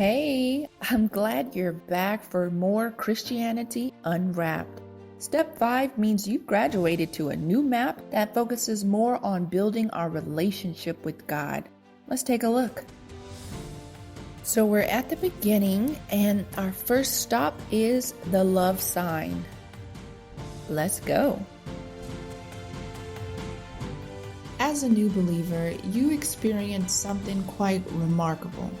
Hey, I'm glad you're back for more Christianity Unwrapped. Step 5 means you graduated to a new map that focuses more on building our relationship with God. Let's take a look. So we're at the beginning, and our first stop is the love sign. Let's go. As a new believer, you experience something quite remarkable,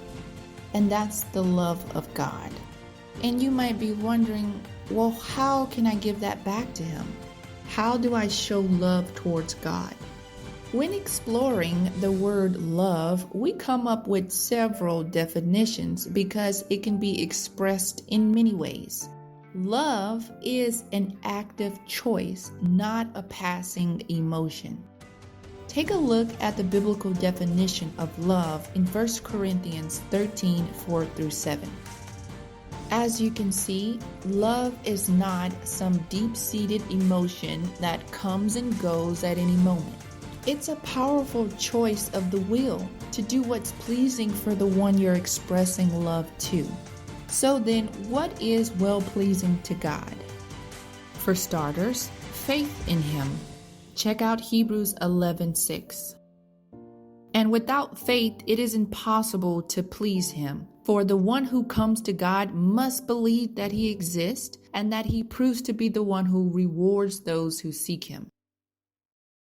and that's the love of God. And you might be wondering, well, how can I give that back to Him? How do I show love towards God? When exploring the word love, we come up with several definitions because it can be expressed in many ways. Love is an active choice, not a passing emotion. Take a look at the biblical definition of love in 1 Corinthians 13, 4-7. As you can see, love is not some deep-seated emotion that comes and goes at any moment. It's a powerful choice of the will to do what's pleasing for the one you're expressing love to. So then, what is well-pleasing to God? For starters, faith in Him. Check out Hebrews 11:6. And without faith, it is impossible to please Him. For the one who comes to God must believe that He exists and that He proves to be the one who rewards those who seek Him.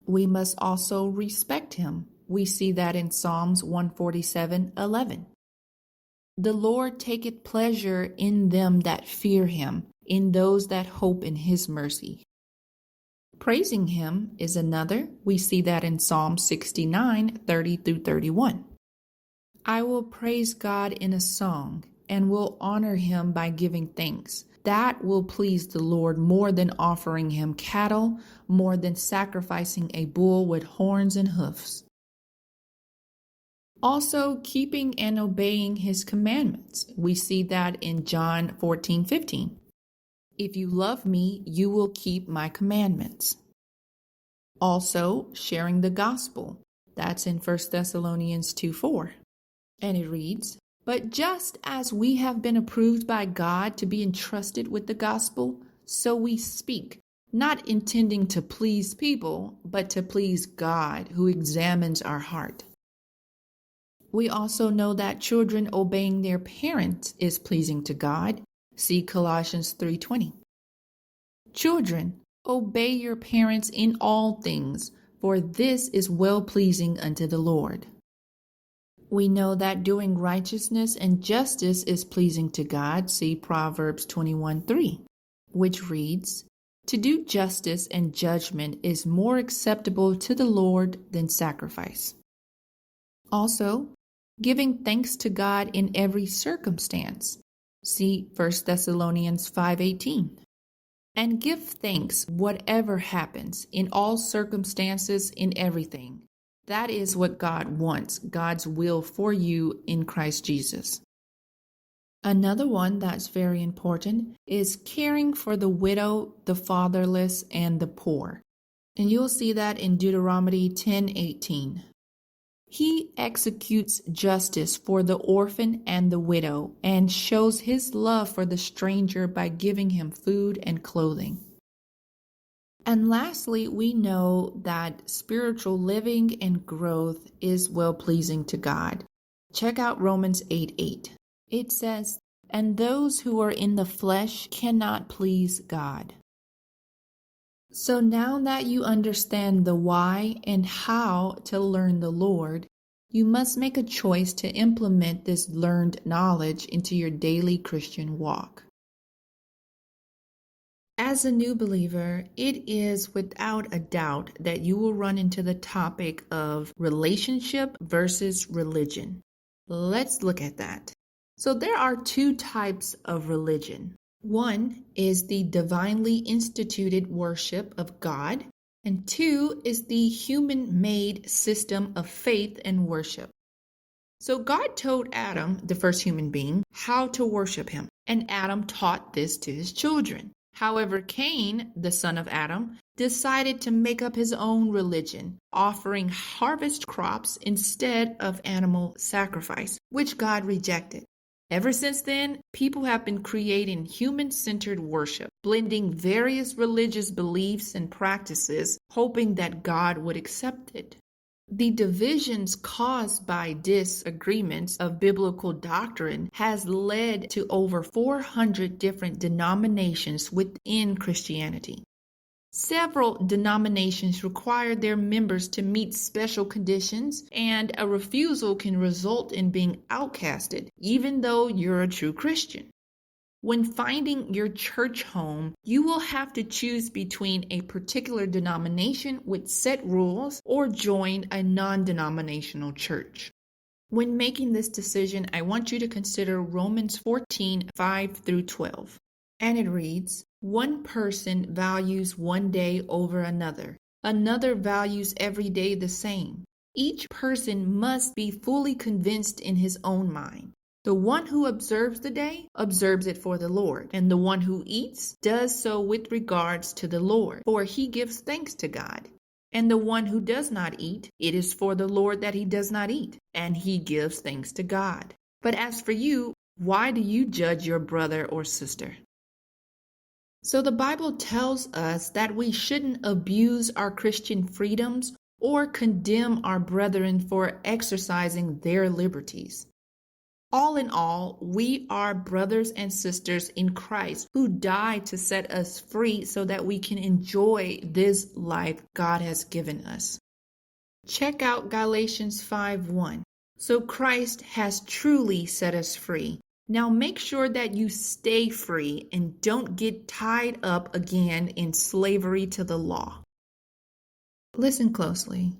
We must also respect Him. We see that in Psalms 147:11. The Lord taketh pleasure in them that fear Him, in those that hope in His mercy. Praising Him is another. We see that in Psalm 69:30-31. I will praise God in a song and will honor Him by giving thanks. That will please the Lord more than offering Him cattle, more than sacrificing a bull with horns and hoofs. Also, keeping and obeying His commandments. We see that in John 14:15. If you love me, you will keep my commandments. Also, sharing the gospel. That's in 1 Thessalonians 2:4. And it reads, But just as we have been approved by God to be entrusted with the gospel, so we speak, not intending to please people, but to please God, who examines our heart. We also know that children obeying their parents is pleasing to God. See Colossians 3:20. Children, obey your parents in all things, for this is well-pleasing unto the Lord. We know that doing righteousness and justice is pleasing to God. See Proverbs 21:3, which reads, To do justice and judgment is more acceptable to the Lord than sacrifice. Also, giving thanks to God in every circumstance. See 1 Thessalonians 5:18. And give thanks whatever happens, in all circumstances, in everything. That is what God wants, God's will for you in Christ Jesus. Another one that's very important is caring for the widow, the fatherless, and the poor. And you'll see that in Deuteronomy 10:18. He executes justice for the orphan and the widow and shows His love for the stranger by giving him food and clothing. And lastly, we know that spiritual living and growth is well-pleasing to God. Check out Romans 8:8. It says, And those who are in the flesh cannot please God. So now that you understand the why and how to learn the Lord, you must make a choice to implement this learned knowledge into your daily Christian walk. As a new believer, it is without a doubt that you will run into the topic of relationship versus religion. Let's look at that. So there are two types of religion. One is the divinely instituted worship of God, and two is the human-made system of faith and worship. So God told Adam, the first human being, how to worship Him, and Adam taught this to his children. However, Cain, the son of Adam, decided to make up his own religion, offering harvest crops instead of animal sacrifice, which God rejected. Ever since then, people have been creating human-centered worship, blending various religious beliefs and practices, hoping that God would accept it. The divisions caused by disagreements of biblical doctrine has led to over 400 different denominations within Christianity. Several denominations require their members to meet special conditions, and a refusal can result in being outcasted, even though you're a true Christian. When finding your church home, you will have to choose between a particular denomination with set rules or join a non-denominational church. When making this decision, I want you to consider Romans 14:5 through 12. And it reads, "One person values one day over another. Another values every day the same. Each person must be fully convinced in his own mind. The one who observes the day observes it for the Lord, and the one who eats does so with regards to the Lord, for he gives thanks to God. And the one who does not eat, it is for the Lord that he does not eat, and he gives thanks to God. But as for you, why do you judge your brother or sister?" So the Bible tells us that we shouldn't abuse our Christian freedoms or condemn our brethren for exercising their liberties. All in all, we are brothers and sisters in Christ who died to set us free so that we can enjoy this life God has given us. Check out Galatians 5:1. So Christ has truly set us free. Now make sure that you stay free and don't get tied up again in slavery to the law. Listen closely.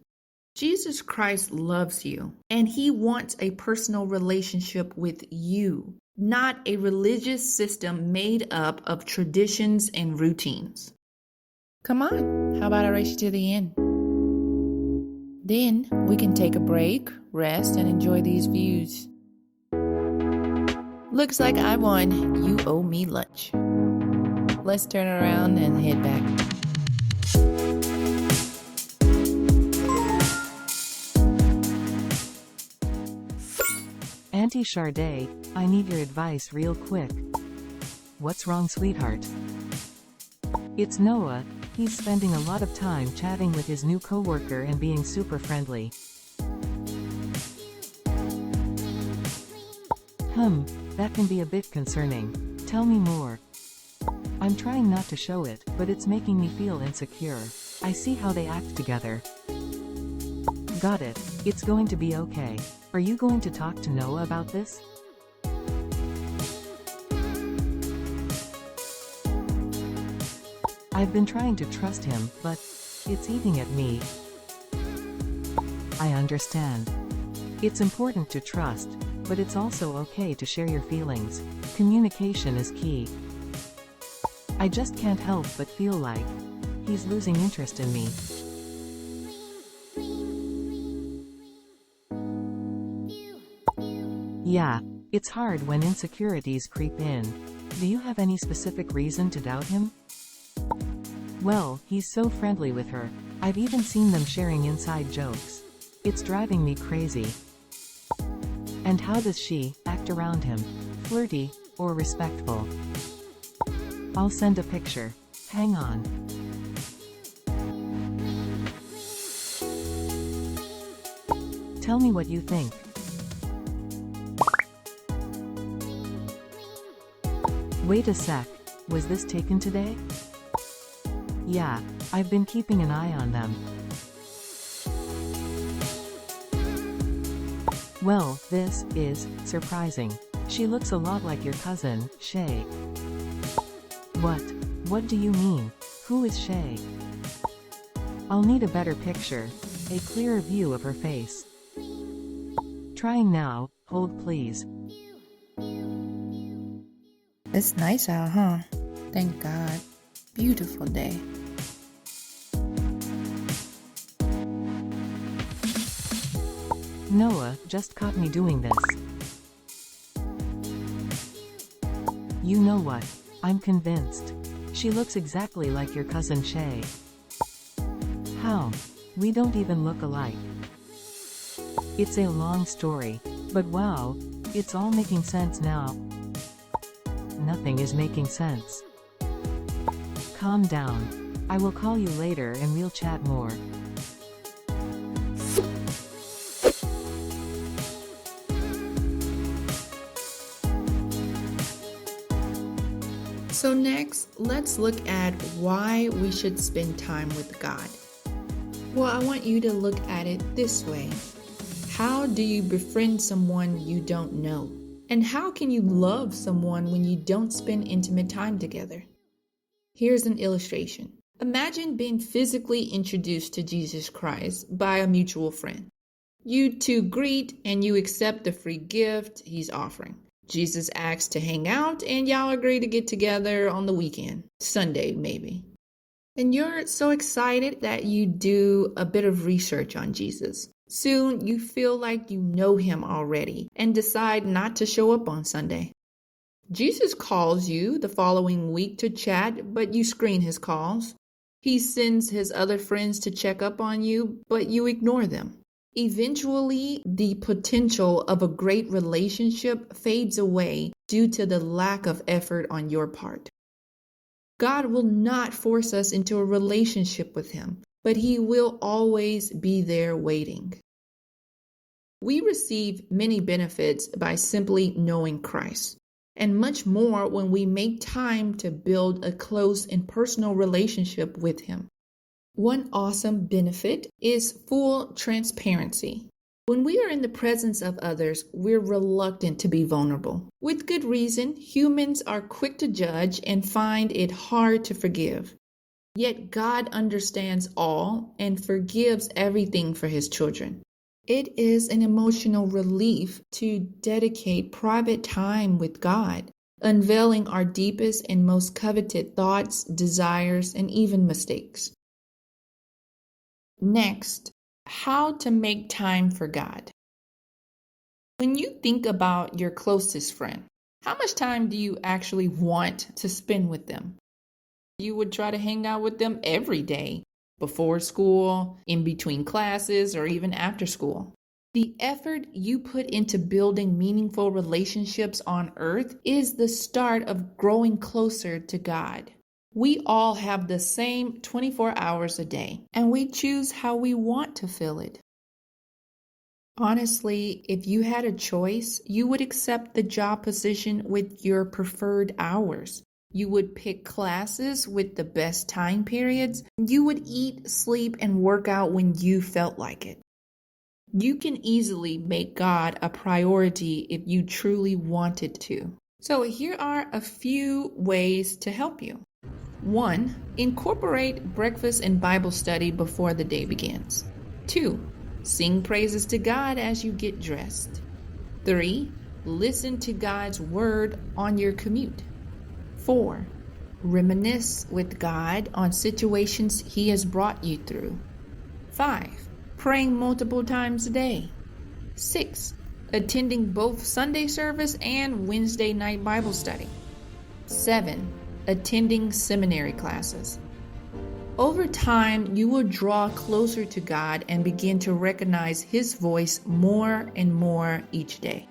Jesus Christ loves you, and he wants a personal relationship with you, not a religious system made up of traditions and routines. Come on, how about I race you to the end? Then we can take a break, rest, and enjoy these views. Looks like I won. You owe me lunch. Let's turn around and head back. Auntie Sade, I need your advice real quick. What's wrong, sweetheart? It's Noah. He's spending a lot of time chatting with his new coworker and being super friendly. That can be a bit concerning. Tell me more. I'm trying not to show it, but it's making me feel insecure. I see how they act together. Got it. It's going to be okay. Are you going to talk to Noah about this? I've been trying to trust him, but it's eating at me. I understand. It's important to trust, but it's also okay to share your feelings. Communication is key. I just can't help but feel like he's losing interest in me. Yeah, it's hard when insecurities creep in. Do you have any specific reason to doubt him? Well, he's so friendly with her. I've even seen them sharing inside jokes. It's driving me crazy. And how does she act around him? Flirty or respectful? I'll send a picture. Hang on. Tell me what you think. Wait a sec, was this taken today? Yeah, I've been keeping an eye on them. Well, this is surprising. She looks a lot like your cousin, Shay. What do you mean? Who is Shay? I'll need a better picture, a clearer view of her face. Trying now, hold please. It's nice out, huh? Thank God. Beautiful day. Noah just caught me doing this. You know what? I'm convinced. She looks exactly like your cousin Shay. How? We don't even look alike. It's a long story, but wow, It's all making sense now. Nothing is making sense. Calm down. I will call you later and we'll chat more. So next, let's look at why we should spend time with God. Well, I want you to look at it this way. How do you befriend someone you don't know? And how can you love someone when you don't spend intimate time together? Here's an illustration. Imagine being physically introduced to Jesus Christ by a mutual friend. You two greet and you accept the free gift he's offering. Jesus asks to hang out and y'all agree to get together on the weekend, Sunday maybe. And you're so excited that you do a bit of research on Jesus. Soon you feel like you know him already and decide not to show up on Sunday. Jesus calls you the following week to chat, but you screen his calls. He sends his other friends to check up on you, but you ignore them. Eventually, the potential of a great relationship fades away due to the lack of effort on your part. God will not force us into a relationship with him, but he will always be there waiting. We receive many benefits by simply knowing Christ, and much more when we make time to build a close and personal relationship with him. One awesome benefit is full transparency. When we are in the presence of others, we're reluctant to be vulnerable. With good reason, humans are quick to judge and find it hard to forgive. Yet God understands all and forgives everything for his children. It is an emotional relief to dedicate private time with God, unveiling our deepest and most coveted thoughts, desires, and even mistakes. Next, how to make time for God. When you think about your closest friend, how much time do you actually want to spend with them? You would try to hang out with them every day, before school, in between classes, or even after school. The effort you put into building meaningful relationships on earth is the start of growing closer to God. We all have the same 24 hours a day, and we choose how we want to fill it. Honestly, if you had a choice, you would accept the job position with your preferred hours. You would pick classes with the best time periods. You would eat, sleep, and work out when you felt like it. You can easily make God a priority if you truly wanted to. So here are a few ways to help you. 1. Incorporate breakfast and Bible study before the day begins. 2. Sing praises to God as you get dressed. 3. Listen to God's word on your commute. 4. Reminisce with God on situations he has brought you through. 5. Praying multiple times a day. 6. Attending both Sunday service and Wednesday night Bible study. 7. Attending seminary classes. Over time, you will draw closer to God and begin to recognize his voice more and more each day.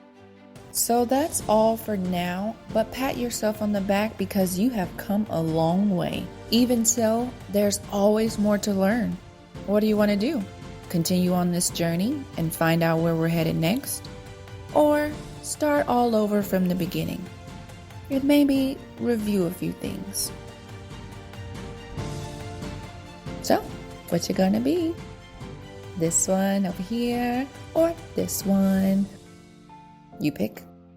So that's all for now, but pat yourself on the back because you have come a long way. Even so, there's always more to learn. What do you want to do? Continue on this journey and find out where we're headed next? Or start all over from the beginning and maybe review a few things? So, what's it gonna be? This one over here or this one? You pick.